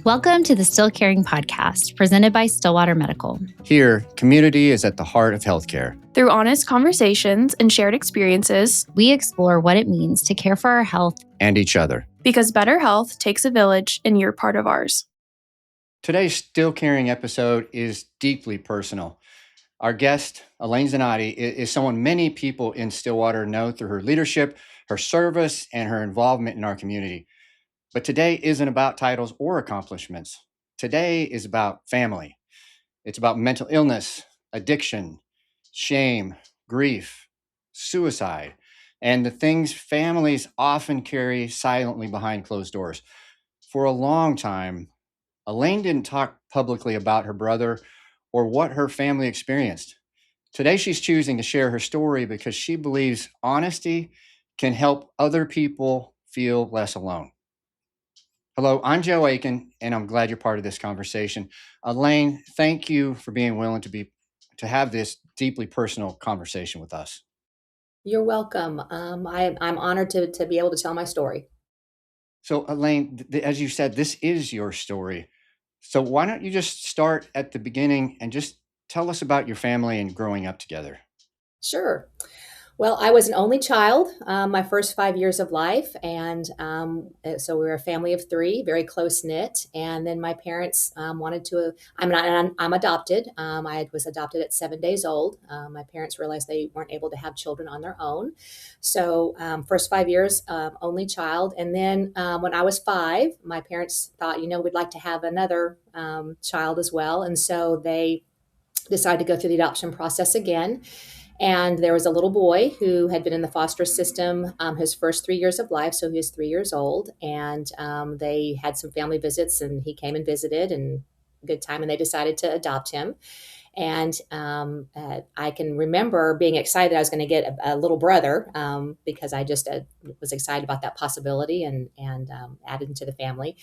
Welcome to the Still Caring podcast, presented by Stillwater Medical. Here, community is at the heart of healthcare. Through honest conversations and shared experiences, we explore what it means to care for our health and each other. Because better health takes a village, and you're part of ours. Today's Still Caring episode is deeply personal. Our guest, Alane Zannotti, is someone many people in Stillwater know through her leadership, her service, and her involvement in our community. But today isn't about titles or accomplishments. Today is about family. It's about mental illness, addiction, shame, grief, suicide, and the things families often carry silently behind closed doors. For a long time, Alane didn't talk publicly about her brother or what her family experienced. Today, she's choosing to share her story because she believes honesty can help other people feel less alone. Hello, I'm Joe Aiken, and I'm glad you're part of this conversation. Alane, thank you for being willing to have this deeply personal conversation with us. You're welcome. I'm honored to be able to tell my story. So, Alane, as you said, this is your story. So why don't you just start at the beginning and just tell us about your family and growing up together? Sure. Well, I was an only child my first 5 years of life. And so we were a family of three, very close knit. And then my parents I'm adopted. I was adopted at 7 days old. My parents realized they weren't able to have children on their own. So first 5 years, only child. And then when I was 5, my parents thought, we'd like to have another child as well. And so they decided to go through the adoption process again. And there was a little boy who had been in the foster system his first 3 years of life. So he was 3 years old. And they had some family visits, and he came and visited, and good time. And they decided to adopt him. And I can remember being excited I was going to get a little brother because I just was excited about that possibility and added into the family.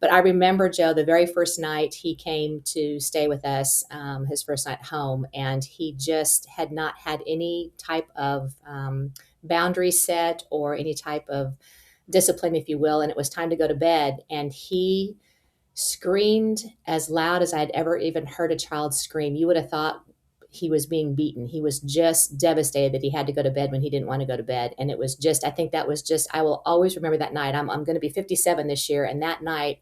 But I remember, Joe, the very first night he came to stay with us, his first night home, and he just had not had any type of boundary set or any type of discipline, if you will. And it was time to go to bed. And he screamed as loud as I'd ever even heard a child scream. You would have thought he was being beaten. He was just devastated that he had to go to bed when he didn't want to go to bed. And it was just, I think that was just, I will always remember that night. I'm going to be 57 this year. And that night,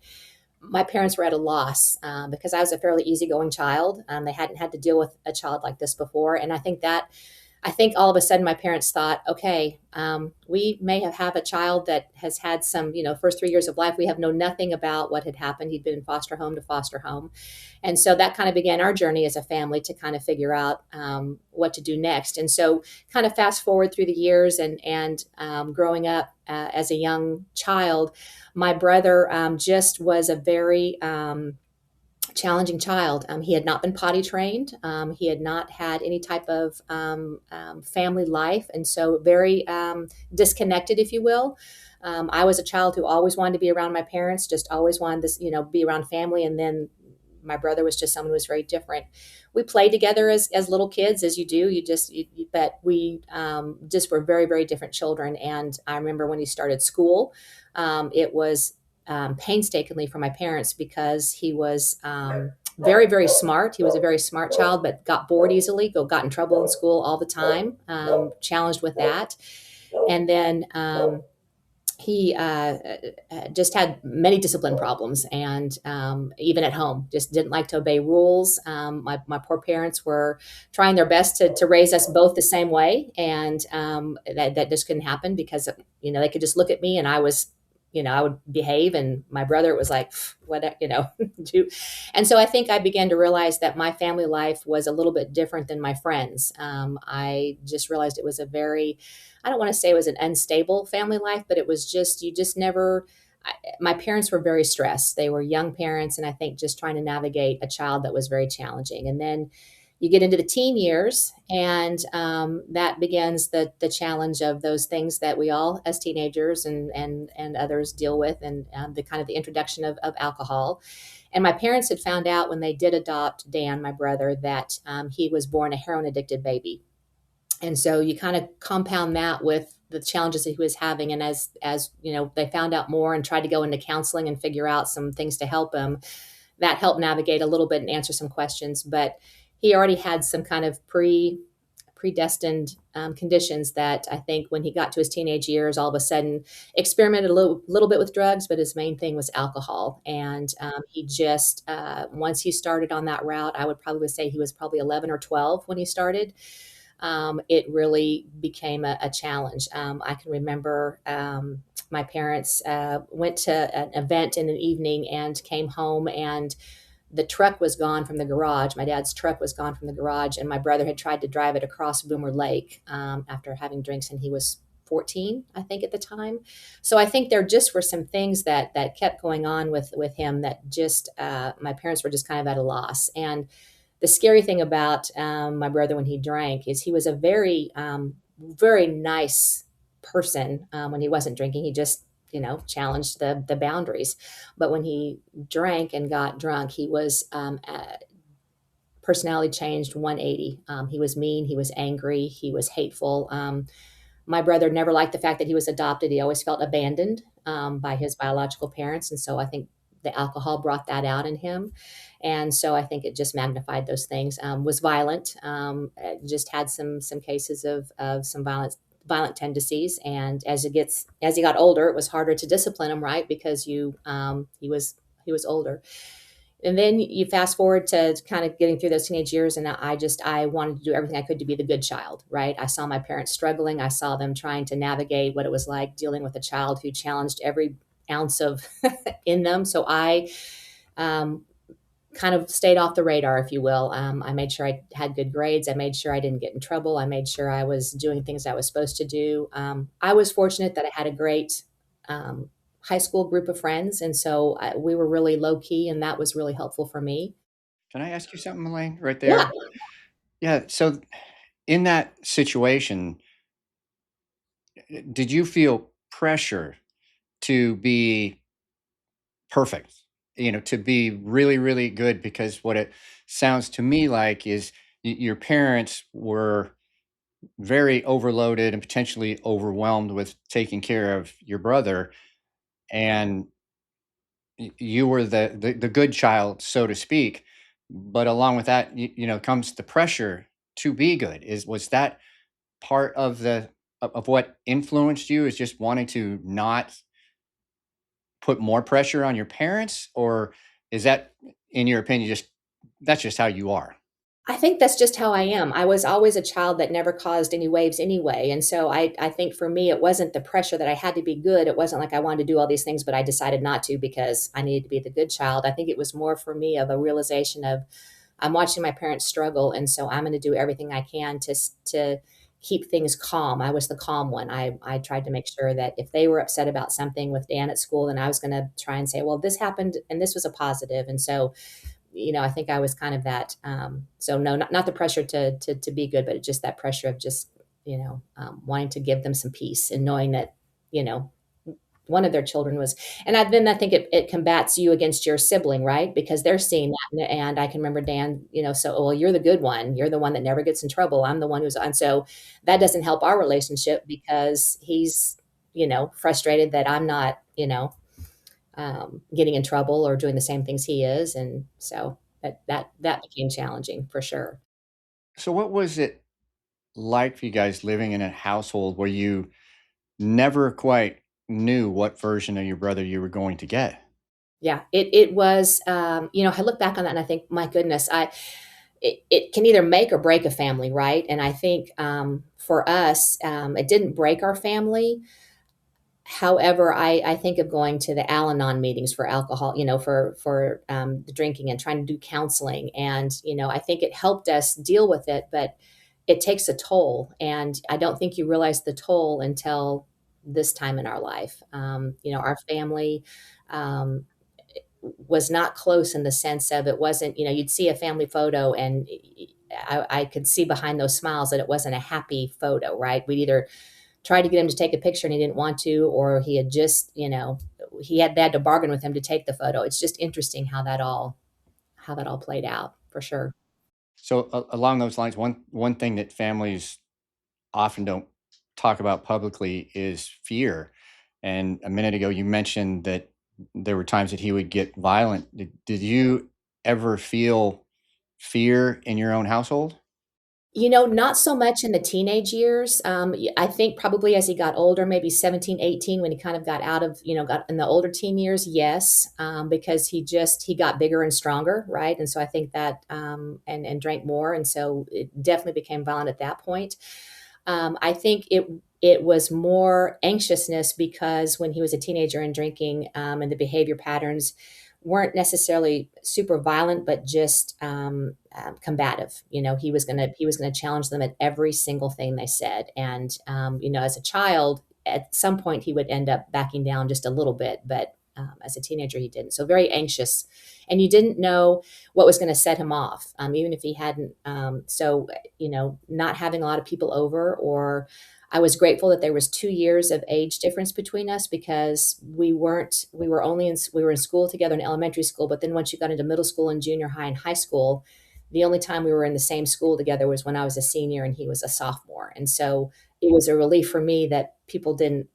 my parents were at a loss because I was a fairly easygoing child. They hadn't had to deal with a child like this before. And I think all of a sudden my parents thought, okay, we may have a child that has had some, first 3 years of life. We have known nothing about what had happened. He'd been in foster home to foster home. And so that kind of began our journey as a family to kind of figure out what to do next. And so kind of fast forward through the years and growing up as a young child, my brother just was a very challenging child. He had not been potty trained. He had not had any type of family life. And so very disconnected, if you will. I was a child who always wanted to be around my parents, just always wanted this, be around family. And then my brother was just someone who was very different. We played together as little kids, as you do. But we just were very, very different children. And I remember when he started school, it was painstakingly for my parents because he was very, very smart. He was a very smart child, but got bored easily, got in trouble in school all the time, challenged with that. And then he just had many discipline problems, and even at home, just didn't like to obey rules. My poor parents were trying their best to raise us both the same way, and that just couldn't happen because they could just look at me and I would behave, and my brother was like, what, do. And so I think I began to realize that my family life was a little bit different than my friends. I just realized it was I don't want to say it was an unstable family life, but it was just, my parents were very stressed. They were young parents. And I think just trying to navigate a child that was very challenging. And then you get into the teen years, and that begins the challenge of those things that we all, as teenagers and others, deal with, and the kind of the introduction of alcohol. And my parents had found out when they did adopt Dan, my brother, that he was born a heroin addicted baby. And so you kind of compound that with the challenges that he was having. And as you know, they found out more and tried to go into counseling and figure out some things to help him. That helped navigate a little bit and answer some questions. But he already had some kind of predestined conditions that I think when he got to his teenage years, all of a sudden experimented a little bit with drugs, but his main thing was alcohol. And he just, once he started on that route, I would probably say he was probably 11 or 12 when he started. It really became a challenge. I can remember my parents went to an event in an evening and came home, and the truck was gone from the garage. My dad's truck was gone from the garage, and my brother had tried to drive it across Boomer Lake after having drinks, and he was 14, I think, at the time. So I think there just were some things that kept going on with him that just my parents were just kind of at a loss. And the scary thing about my brother when he drank is he was a very nice person when he wasn't drinking. He just, challenged the boundaries. But when he drank and got drunk, he was personality changed 180. He was mean. He was angry. He was hateful. My brother never liked the fact that he was adopted. He always felt abandoned by his biological parents. And so I think the alcohol brought that out in him. And so I think it just magnified those things. Was violent, just had some cases of some violent tendencies. And as he got older, it was harder to discipline him, right? Because he was older. And then you fast forward to kind of getting through those teenage years, and I wanted to do everything I could to be the good child, right? I saw my parents struggling. I saw them trying to navigate what it was like dealing with a child who challenged every ounce of in them. So I kind of stayed off the radar, if you will. I made sure I had good grades. I made sure I didn't get in trouble. I made sure I was doing things I was supposed to do. I was fortunate that I had a great high school group of friends. And so we were really low key, and that was really helpful for me. Can I ask you something, Elaine, right there? Yeah. Yeah. So in that situation, did you feel pressure to be perfect, to be really, really good? Because what it sounds to me like is your parents were very overloaded and potentially overwhelmed with taking care of your brother. And you were the good child, so to speak. But along with that, comes the pressure to be good. Was that part of of what influenced you, is just wanting to not put more pressure on your parents? Or is that, in your opinion, just that's just how you are? I think that's just how I am. I was always a child that never caused any waves anyway. And so I think for me, it wasn't the pressure that I had to be good. It wasn't like I wanted to do all these things, but I decided not to because I needed to be the good child. I think it was more for me of a realization of I'm watching my parents struggle. And so I'm going to do everything I can to keep things calm. I was the calm one. I tried to make sure that if they were upset about something with Dan at school, then I was going to try and say, well, this happened and this was a positive. And so I think I was kind of that. So no, not the pressure to be good, but just that pressure of just, wanting to give them some peace and knowing that, you know, one of their children was, and then I think it combats you against your sibling, right? Because they're seeing that. And I can remember Dan, so, well, you're the good one. You're the one that never gets in trouble. I'm the one and so that doesn't help our relationship because he's, frustrated that I'm not, getting in trouble or doing the same things he is. And so that became challenging for sure. So what was it like for you guys living in a household where you never quite knew what version of your brother you were going to get? Yeah, it was, I look back on that and I think, my goodness, it can either make or break a family, right? And I think for us, it didn't break our family. However, I think of going to the Al-Anon meetings for alcohol, for the drinking and trying to do counseling. And, I think it helped us deal with it, but it takes a toll. And I don't think you realize the toll until this time in our life. Our family um, was not close in the sense of it wasn't, you'd see a family photo and I could see behind those smiles that it wasn't a happy photo, right? We'd either tried to get him to take a picture and he didn't want to, or he had just, they had to bargain with him to take the photo. It's just interesting how that all played out for sure. So along those lines, one thing that families often don't talk about publicly is fear. And a minute ago, you mentioned that there were times that he would get violent. Did you ever feel fear in your own household? Not so much in the teenage years. I think probably as he got older, maybe 17, 18, when he kind of got out of, got in the older teen years, yes, because he got bigger and stronger, right? And so I think that, and drank more. And so it definitely became violent at that point. I think it was more anxiousness because when he was a teenager and drinking, and the behavior patterns weren't necessarily super violent, but just combative. He was gonna challenge them at every single thing they said, and as a child, at some point he would end up backing down just a little bit, but as a teenager he didn't. So very anxious, and you didn't know what was going to set him off, even if he hadn't. Not having a lot of people over, or I was grateful that there was 2 years of age difference between us because we were in school together in elementary school, but then once you got into middle school and junior high and high school, the only time we were in the same school together was when I was a senior and he was a sophomore. And so it was a relief for me that people didn't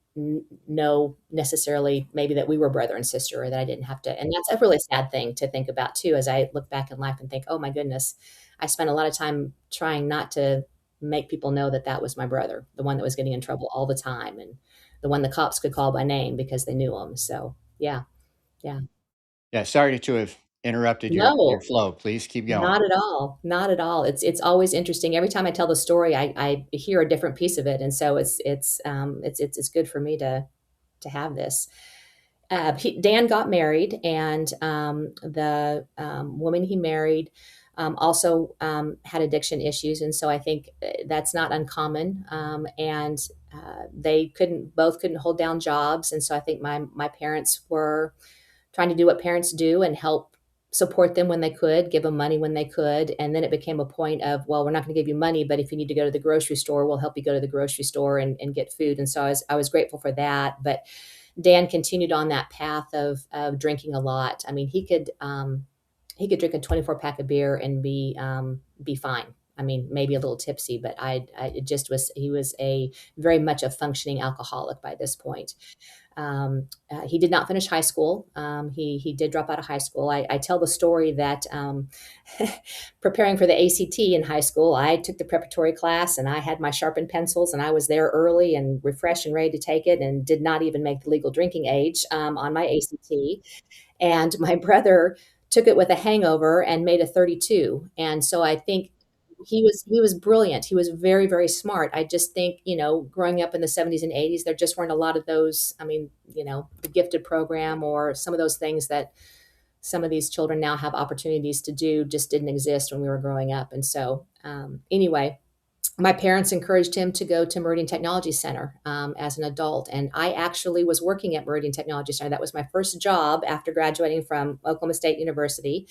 know necessarily maybe that we were brother and sister, or that I didn't have to. And that's a really sad thing to think about too, as I look back in life and think, oh my goodness, I spent a lot of time trying not to make people know that that was my brother, the one that was getting in trouble all the time, and the one the cops could call by name because they knew him. So yeah, yeah. Yeah, sorry to have interrupted your No, flow. Please keep going. not at all. Not at all. It's always interesting. Every time I tell the story, I hear a different piece of it, and so it's good for me to have this. Dan got married, and the woman he married also had addiction issues, and so I think that's not uncommon. And they couldn't hold down jobs, and so I think my parents were trying to do what parents do and help support them when they could, give them money when they could. And then it became a point of, well, we're not going to give you money, but if you need to go to the grocery store, we'll help you go to the grocery store and get food. And so I was grateful for that. But Dan continued on that path of drinking a lot. I mean, he could drink a 24 pack of beer and be fine. I mean, maybe a little tipsy, but it just was, he was a very much a functioning alcoholic by this point. He did not finish high school. He did drop out of high school. I tell the story that preparing for the ACT in high school, I took the preparatory class and I had my sharpened pencils and I was there early and refreshed and ready to take it, and did not even make the legal drinking age on my ACT. And my brother took it with a hangover and made a 32. And so I think he was brilliant. He was very, very smart. I just think, growing up in the 70s and 80s, there just weren't a lot of those. I mean, the gifted program or some of those things that some of these children now have opportunities to do just didn't exist when we were growing up. And so, anyway, my parents encouraged him to go to Meridian Technology Center as an adult. And I actually was working at Meridian Technology Center. That was my first job after graduating from Oklahoma State University.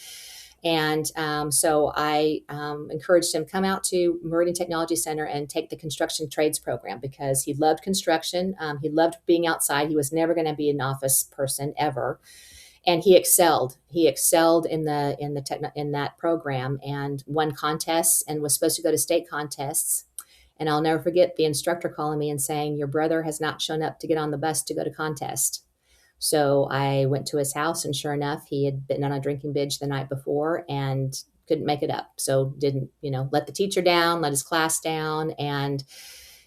And so I encouraged him, come out to Meridian Technology Center and take the construction trades program, because he loved construction. He loved being outside. He was never going to be an office person ever. And he excelled. He excelled in that program and won contests and was supposed to go to state contests. And I'll never forget the instructor calling me and saying, "Your brother has not shown up to get on the bus to go to contest." So I went to his house, and sure enough, he had been on a drinking binge the night before and couldn't make it up. So didn't, let the teacher down, let his class down, and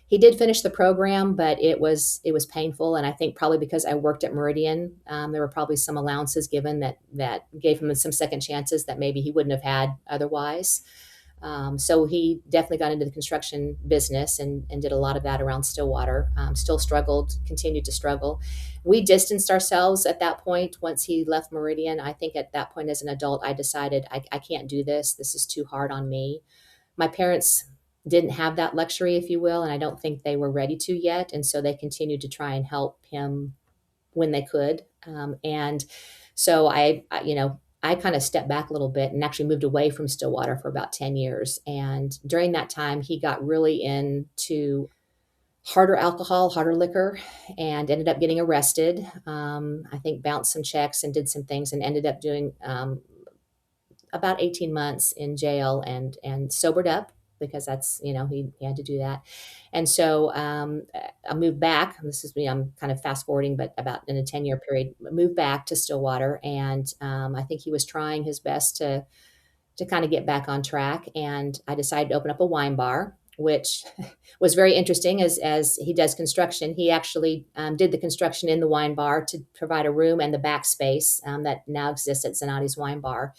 he did finish the program, but it was painful. And I think probably because I worked at Meridian, there were probably some allowances given that gave him some second chances that maybe he wouldn't have had otherwise. So he definitely got into the construction business and did a lot of that around Stillwater. Still struggled, continued to struggle. We distanced ourselves at that point once he left Meridian. I think at that point as an adult, I decided I can't do this. This is too hard on me. My parents didn't have that luxury, if you will, and I don't think they were ready to yet. And so they continued to try and help him when they could. And so I kind of stepped back a little bit and actually moved away from Stillwater for about 10 years. And during that time, he got really into harder alcohol, harder liquor, and ended up getting arrested. I think bounced some checks and did some things and ended up doing about 18 months in jail and sobered up. because that's, he had to do that. And so I moved back. This is me, I'm kind of fast forwarding, but about in a 10-year period, moved back to Stillwater. And I think he was trying his best to kind of get back on track. And I decided to open up a wine bar, which was very interesting as he does construction. He actually did the construction in the wine bar to provide a room and the back space that now exists at Zannotti's Wine Bar.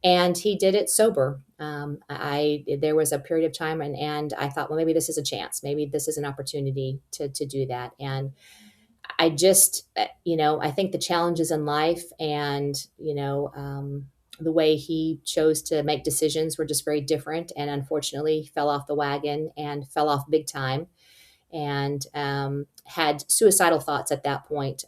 And he did it sober. There was a period of time and I thought, well, maybe this is a chance. Maybe this is an opportunity to do that. And I just, I think the challenges in life and, the way he chose to make decisions were just very different. And unfortunately, fell off the wagon and fell off big time and had suicidal thoughts at that point.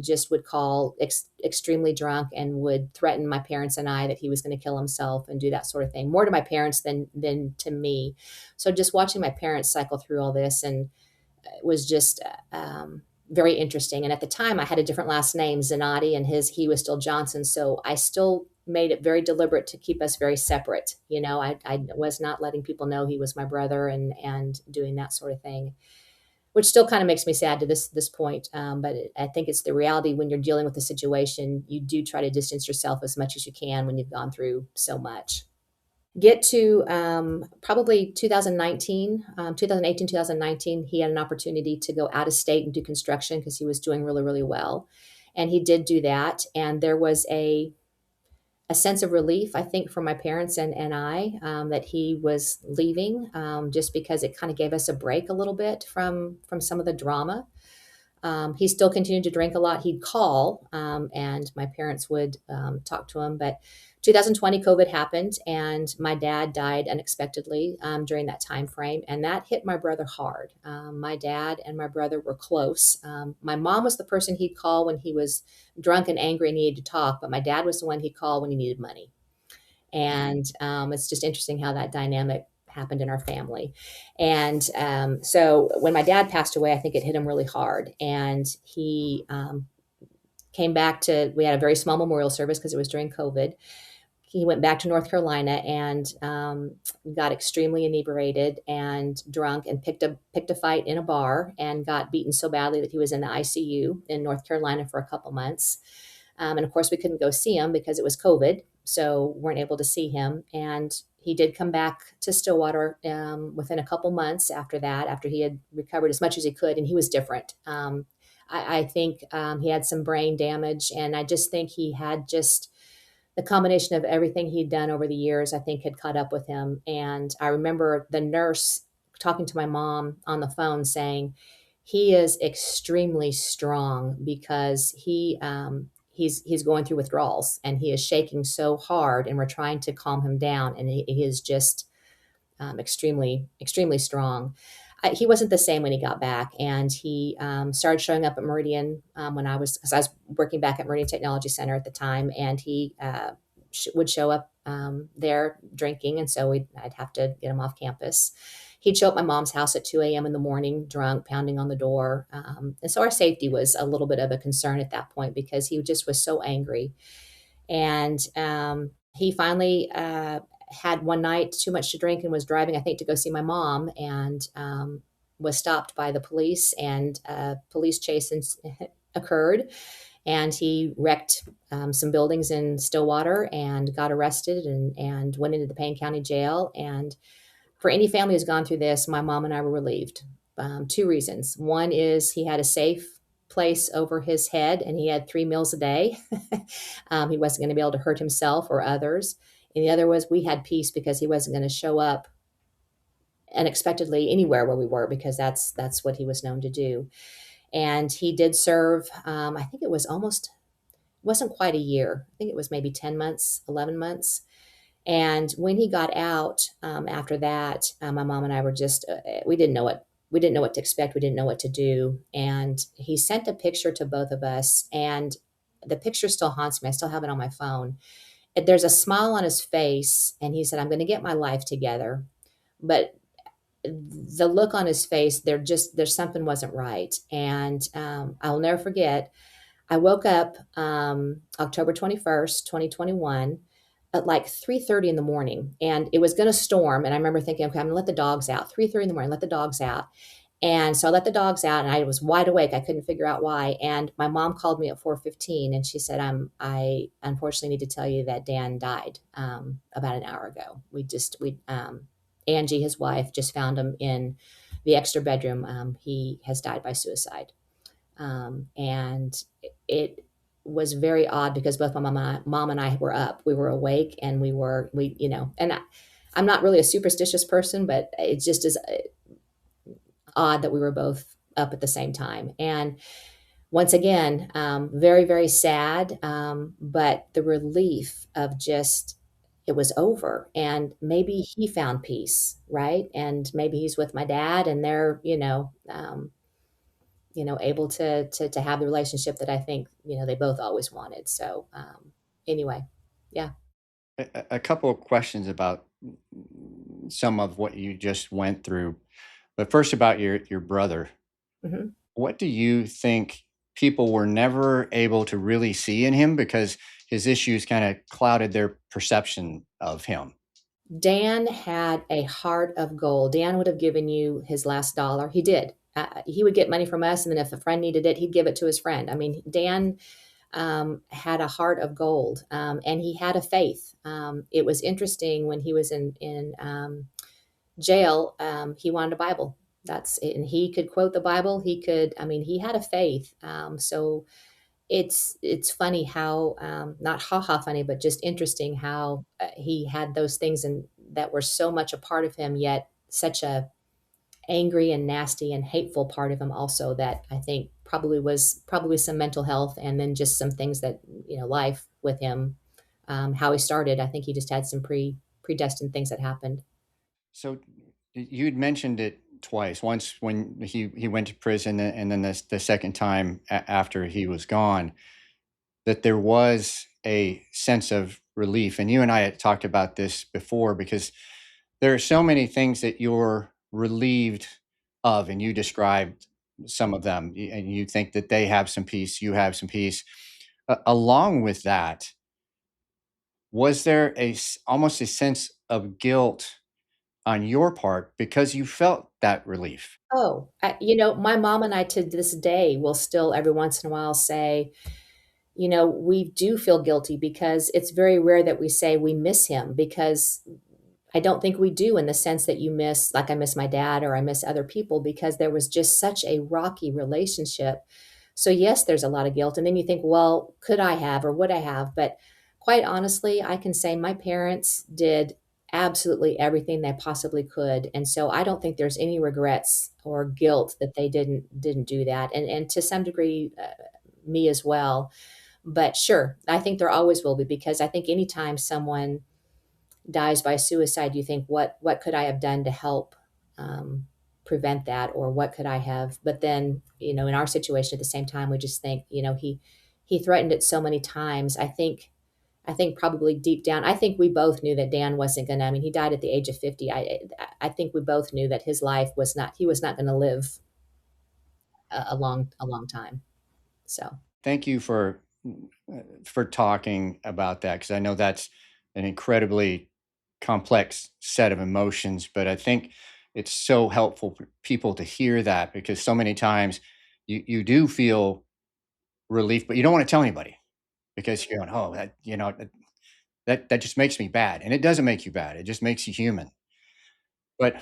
Just would call extremely drunk and would threaten my parents and I that he was going to kill himself and do that sort of thing, more to my parents than to me. So just watching my parents cycle through all this and it was just very interesting. And at the time, I had a different last name, Zannotti, and he was still Johnson. So I still made it very deliberate to keep us very separate. I was not letting people know he was my brother and doing that sort of thing, which still kind of makes me sad to this point. But I think it's the reality when you're dealing with the situation. You do try to distance yourself as much as you can when you've gone through so much. Get to probably 2019, 2018, 2019, he had an opportunity to go out of state and do construction because he was doing really, really well. And he did do that. And there was a sense of relief, I think, for my parents and I that he was leaving just because it kind of gave us a break a little bit from some of the drama. He still continued to drink a lot. He'd call, and my parents would talk to him. But 2020, COVID happened, and my dad died unexpectedly during that time frame, and that hit my brother hard. My dad and my brother were close. My mom was the person he'd call when he was drunk and angry and needed to talk, but my dad was the one he'd call when he needed money. And it's just interesting how that dynamic happened in our family. And so when my dad passed away, I think it hit him really hard. And he came back we had a very small memorial service because it was during COVID. He went back to North Carolina and got extremely inebriated and drunk and picked a fight in a bar and got beaten so badly that he was in the ICU in North Carolina for a couple months. And of course, we couldn't go see him because it was COVID, so weren't able to see him. And he did come back to Stillwater within a couple months after that, after he had recovered as much as he could, and he was different. I think he had some brain damage, and I just think he had just the combination of everything he'd done over the years, I think, had caught up with him. And I remember the nurse talking to my mom on the phone saying, he is extremely strong because he's going through withdrawals and he is shaking so hard and we're trying to calm him down. And he is just extremely, extremely strong. He wasn't the same when he got back, and he started showing up at Meridian because I was working back at Meridian Technology Center at the time, and he would show up there drinking, and so I'd have to get him off campus. He'd show up at my mom's house at 2 a.m. in the morning, drunk, pounding on the door, and so our safety was a little bit of a concern at that point because he just was so angry. And he finally had one night too much to drink and was driving, I think, to go see my mom, and was stopped by the police, and police chase occurred, and he wrecked some buildings in Stillwater and got arrested and went into the Payne County Jail. And for any family who's gone through this, my mom and I were relieved. Two reasons. One is he had a safe place over his head and he had 3 meals a day. He wasn't going to be able to hurt himself or others. And the other was we had peace because he wasn't going to show up unexpectedly anywhere where we were, because that's what he was known to do. And he did serve, I think it wasn't quite a year. I think it was maybe 10 months, 11 months. And when he got out after that, my mom and I were just, we didn't know what to expect. We didn't know what to do. And he sent a picture to both of us, and the picture still haunts me. I still have it on my phone. There's a smile on his face, and he said, "I'm going to get my life together." But the look on his face, there's something wasn't right. And I'll never forget, I woke up October 21st, 2021. at like 3:30 in the morning, and it was gonna storm, and I remember thinking, "Okay, I'm gonna let the dogs out." 3:30 in the morning, let the dogs out. And so I let the dogs out, and I was wide awake. I couldn't figure out why. And my mom called me at 4:15, and she said, I unfortunately need to tell you that Dan died about an hour ago. Angie, his wife, just found him in the extra bedroom. He has died by suicide." And it was very odd because both my mom and I were up. We were awake, and I'm not really a superstitious person, but it just is odd that we were both up at the same time. And once again, very, very sad. But the relief of just, it was over. And maybe he found peace, right? And maybe he's with my dad, and they're, able to have the relationship that I think, they both always wanted. So, anyway, yeah. A couple of questions about some of what you just went through. But first, about your brother. Mhm. What do you think people were never able to really see in him because his issues kind of clouded their perception of him? Dan had a heart of gold. Dan would have given you his last dollar. He did. He would get money from us, and then if a friend needed it, he'd give it to his friend. I mean, Dan had a heart of gold, and he had a faith. It was interesting when he was in jail. He wanted a Bible. That's it, and he could quote the Bible. He could. I mean, he had a faith. So it's funny how not ha funny, but just interesting how he had those things and that were so much a part of him, yet such a angry and nasty and hateful part of him also, that I think probably some mental health, and then just some things that, life with him, how he started. I think he just had some predestined things that happened. So you'd mentioned it twice. Once when he went to prison, and then the second time after he was gone, that there was a sense of relief. And you and I had talked about this before because there are so many things that you're relieved of, and you described some of them, and you think that they have some peace, you have some peace. Along with that, was there almost a sense of guilt on your part because you felt that relief? Oh, my mom and I to this day will still every once in a while say, we do feel guilty because it's very rare that we say we miss him, because I don't think we do, in the sense that like I miss my dad or I miss other people, because there was just such a rocky relationship. So, yes, there's a lot of guilt. And then you think, well, could I have or would I have? But quite honestly, I can say my parents did absolutely everything they possibly could. And so I don't think there's any regrets or guilt that they didn't do that. And to some degree, me as well. But sure, I think there always will be, because I think anytime someone dies by suicide, you think, what could I have done to help um, prevent that, or what could I have? But then, in our situation, at the same time, we just think, he threatened it so many times. I think probably deep down, I think we both knew that Dan wasn't gonna. I mean, he died at the age of 50. I think we both knew that his life was not. He was not going to live a long time. So. Thank you for talking about that, because I know that's an incredibly complex set of emotions, but I think it's so helpful for people to hear that, because so many times you do feel relief, but you don't want to tell anybody because you're going, oh, that just makes me bad. And it doesn't make you bad. It just makes you human. But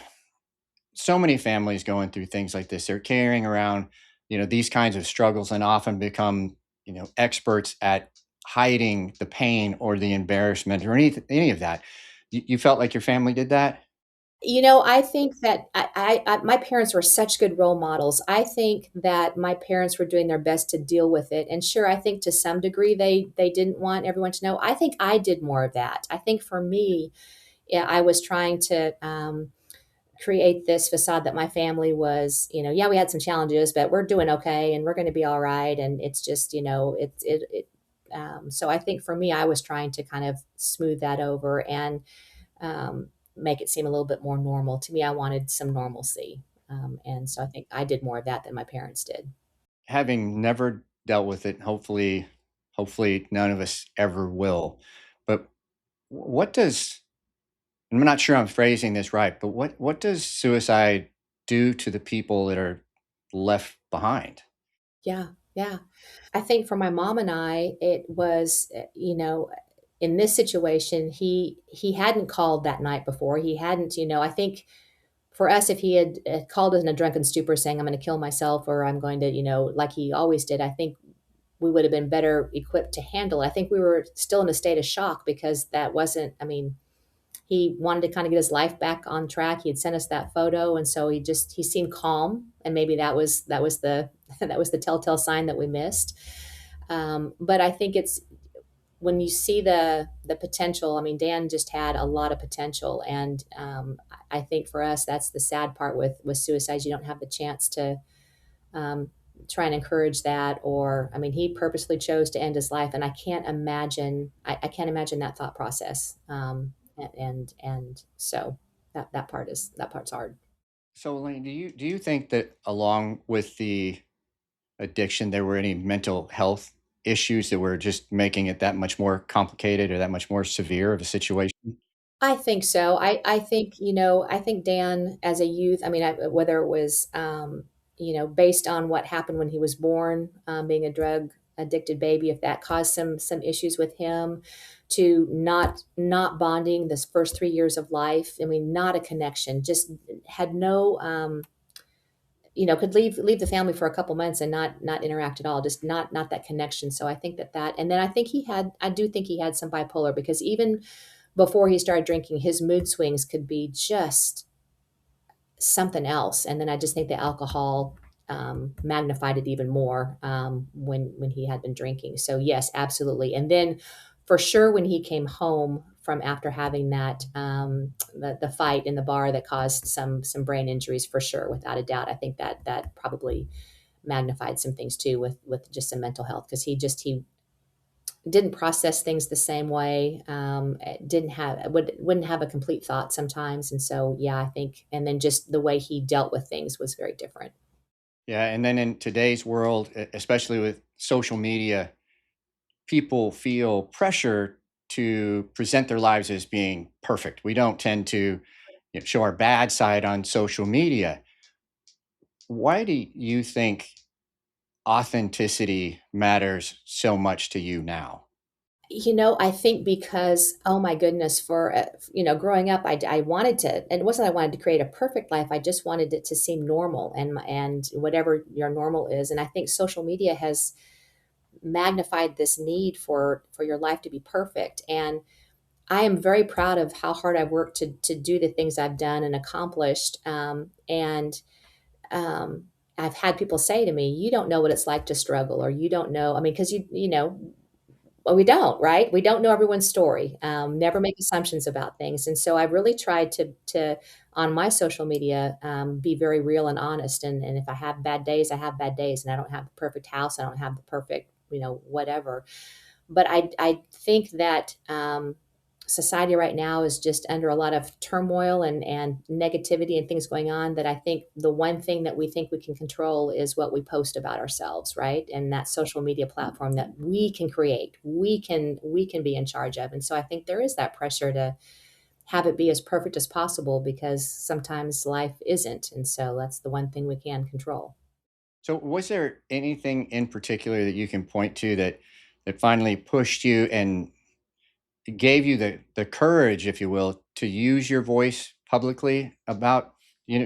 so many families going through things like this, they're carrying around, these kinds of struggles, and often become, experts at hiding the pain or the embarrassment or any of that. You felt like your family did that? I think that my parents were such good role models. I think that my parents were doing their best to deal with it. And sure, I think to some degree they didn't want everyone to know. I think I did more of that. I think for me, yeah, I was trying to create this facade that my family was, yeah, we had some challenges, but we're doing okay, and we're going to be all right. And it's just, so I think for me, I was trying to kind of smooth that over, and make it seem a little bit more normal. To me, I wanted some normalcy. And so I think I did more of that than my parents did. Having never dealt with it, hopefully none of us ever will. But What does I'm not sure I'm phrasing this right, but what does suicide do to the people that are left behind? Yeah, yeah. I think for my mom and I, it was, in this situation, he hadn't called that night before. He hadn't, I think for us, if he had called us in a drunken stupor saying, I'm going to kill myself or I'm going to, like he always did, I think we would have been better equipped to handle it. I think we were still in a state of shock because that wasn't, I mean, he wanted to kind of get his life back on track. He had sent us that photo. And so he seemed calm. And maybe that was the, that was the telltale sign that we missed. But I think it's, when you see the potential, I mean, Dan just had a lot of potential, and I think for us, that's the sad part with suicides. You don't have the chance to um, try and encourage that, or I mean, he purposely chose to end his life, and I can't imagine. I can't imagine that thought process. And so that part's hard. So, Elaine, do you think that along with the addiction, there were any mental health issues that were just making it that much more complicated or that much more severe of a situation? I think so. I think, I think Dan as a youth, I mean, whether it was, based on what happened when he was born, being a drug addicted baby, if that caused some issues with him, to not bonding this first 3 years of life. I mean, not a connection, just had no, could leave the family for a couple months and not interact at all, just not that connection. So I think and then I do think he had some bipolar, because even before he started drinking, his mood swings could be just something else. And then I just think the alcohol magnified it even more when he had been drinking. So yes, absolutely. And then for sure, when he came home from after having that the fight in the bar that caused some brain injuries, for sure, without a doubt, I think that probably magnified some things too with just some mental health, because he didn't process things the same way. Didn't have wouldn't have a complete thought sometimes, and so yeah, I think, and then just the way he dealt with things was very different. Yeah, and then in today's world, especially with social media, people feel pressure to present their lives as being perfect. We don't tend to show our bad side on social media. Why do you think authenticity matters so much to you now? I think because, oh my goodness, for growing up, I wanted to, and it wasn't I wanted to create a perfect life. I just wanted it to seem normal, and whatever your normal is. And I think social media has magnified this need for your life to be perfect. And I am very proud of how hard I've worked to do the things I've done and accomplished. And I've had people say to me, "You don't know what it's like to struggle," or "You don't know." I mean, because well, we don't, right? We don't know everyone's story. Never make assumptions about things, and so I've really tried to on my social media be very real and honest. And if I have bad days, I have bad days, and I don't have the perfect house, I don't have the perfect, whatever. But I think that society right now is just under a lot of turmoil and negativity and things going on, that I think the one thing that we think we can control is what we post about ourselves, right? And that social media platform that we can create, we can be in charge of. And so I think there is that pressure to have it be as perfect as possible, because sometimes life isn't. And so that's the one thing we can control. So, was there anything in particular that you can point to that finally pushed you and gave you the courage, if you will, to use your voice publicly about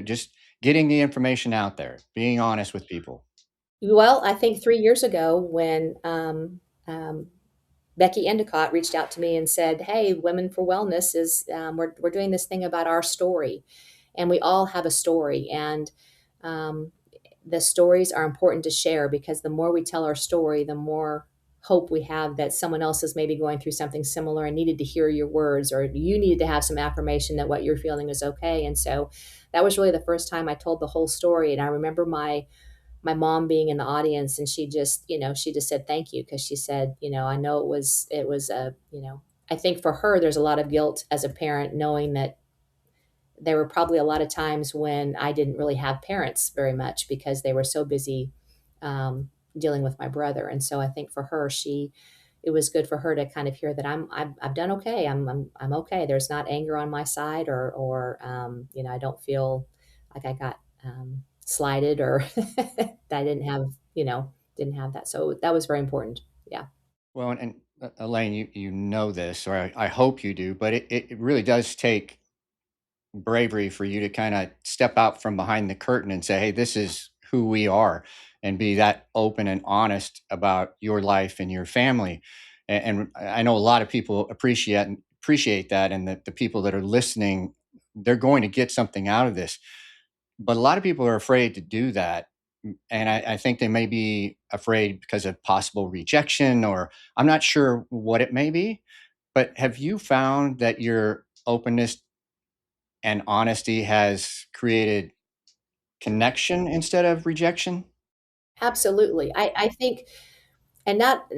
just getting the information out there, being honest with people? Well, I think 3 years ago, when Becky Endicott reached out to me and said, "Hey, Women for Wellness is we're doing this thing about our story, and we all have a story, and um, the stories are important to share, because the more we tell our story, the more hope we have that someone else is maybe going through something similar and needed to hear your words, or you needed to have some affirmation that what you're feeling is okay." And so that was really the first time I told the whole story, and I remember my mom being in the audience, and she just said thank you, because she said, I know it was a, I think for her there's a lot of guilt as a parent, knowing that there were probably a lot of times when I didn't really have parents very much, because they were so busy dealing with my brother. And so I think for her, she it was good for her to kind of hear that I've done okay. I'm okay. There's not anger on my side, or I don't feel like I got slighted, or that I didn't have that. So that was very important. Yeah. Well, and Elaine, you know this, or I hope you do, but it really does take bravery for you to kind of step out from behind the curtain and say, hey, this is who we are, and be that open and honest about your life and your family. And I know a lot of people appreciate that, and that the people that are listening, they're going to get something out of this. But a lot of people are afraid to do that. And I think they may be afraid because of possible rejection, or I'm not sure what it may be. But have you found that your openness and honesty has created connection instead of rejection? Absolutely. I think, and not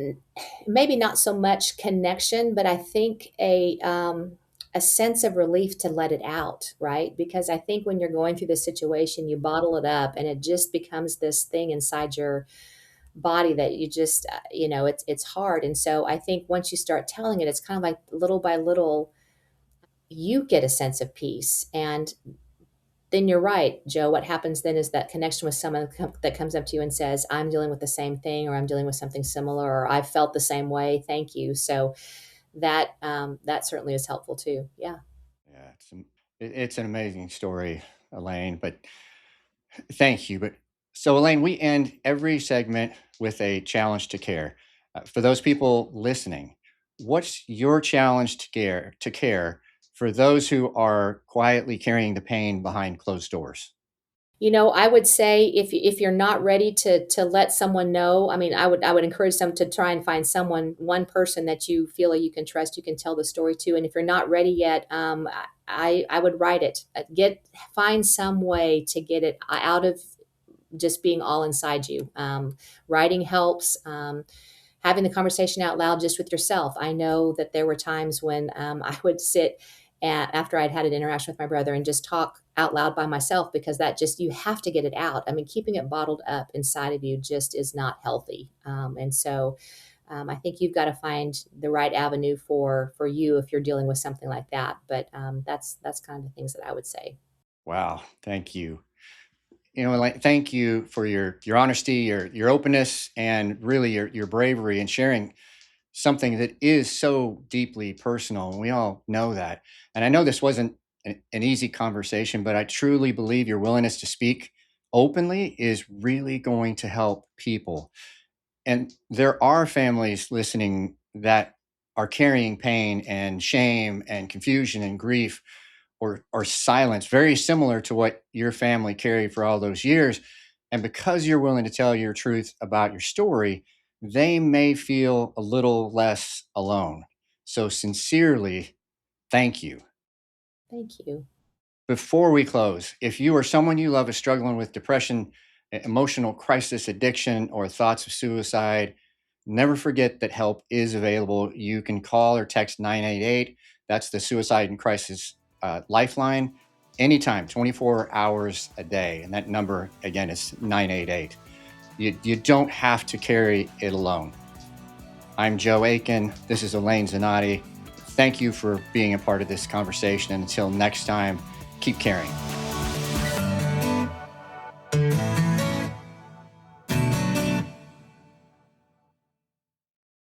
maybe not so much connection, but I think a sense of relief to let it out, right? Because I think when you're going through this situation, you bottle it up, and it just becomes this thing inside your body that you just, it's hard. And so I think once you start telling it, it's kind of like little by little, you get a sense of peace. And then you're right, Joe. What happens then is that connection with someone that comes up to you and says, I'm dealing with the same thing, or I'm dealing with something similar, or I felt the same way. Thank you. So that certainly is helpful too. Yeah. Yeah, it's an amazing story, Elaine. But thank you. But so, Elaine, we end every segment with a challenge to care. For those people listening, what's your challenge to care? To care for those who are quietly carrying the pain behind closed doors. I would say if you're not ready to let someone know, I mean, I would encourage them to try and find one person that you feel like you can trust, you can tell the story to. And if you're not ready yet, I would write it. Find some way to get it out of just being all inside you. Writing helps. Having the conversation out loud just with yourself. I know that there were times when I would sit after I'd had an interaction with my brother and just talk out loud by myself, because that just, you have to get it out. I mean, keeping it bottled up inside of you just is not healthy. And so I think you've got to find the right avenue for you if you're dealing with something like that. But that's kind of the things that I would say. Wow, thank you. Like, thank you for your honesty, your openness, and really your bravery in sharing something that is so deeply personal. And we all know that. And I know this wasn't an easy conversation, but I truly believe your willingness to speak openly is really going to help people. And there are families listening that are carrying pain and shame and confusion and grief, or silence, very similar to what your family carried for all those years. And because you're willing to tell your truth about your story, they may feel a little less alone. So, sincerely, thank you. Thank you. Before we close, if you or someone you love is struggling with depression, emotional crisis, addiction, or thoughts of suicide, never forget that help is available. You can call or text 988. That's the Suicide and Crisis Lifeline, anytime, 24 hours a day. And that number, again, is 988. You don't have to carry it alone. I'm Joe Aiken. This is Alane Zannotti. Thank you for being a part of this conversation. And until next time, keep caring.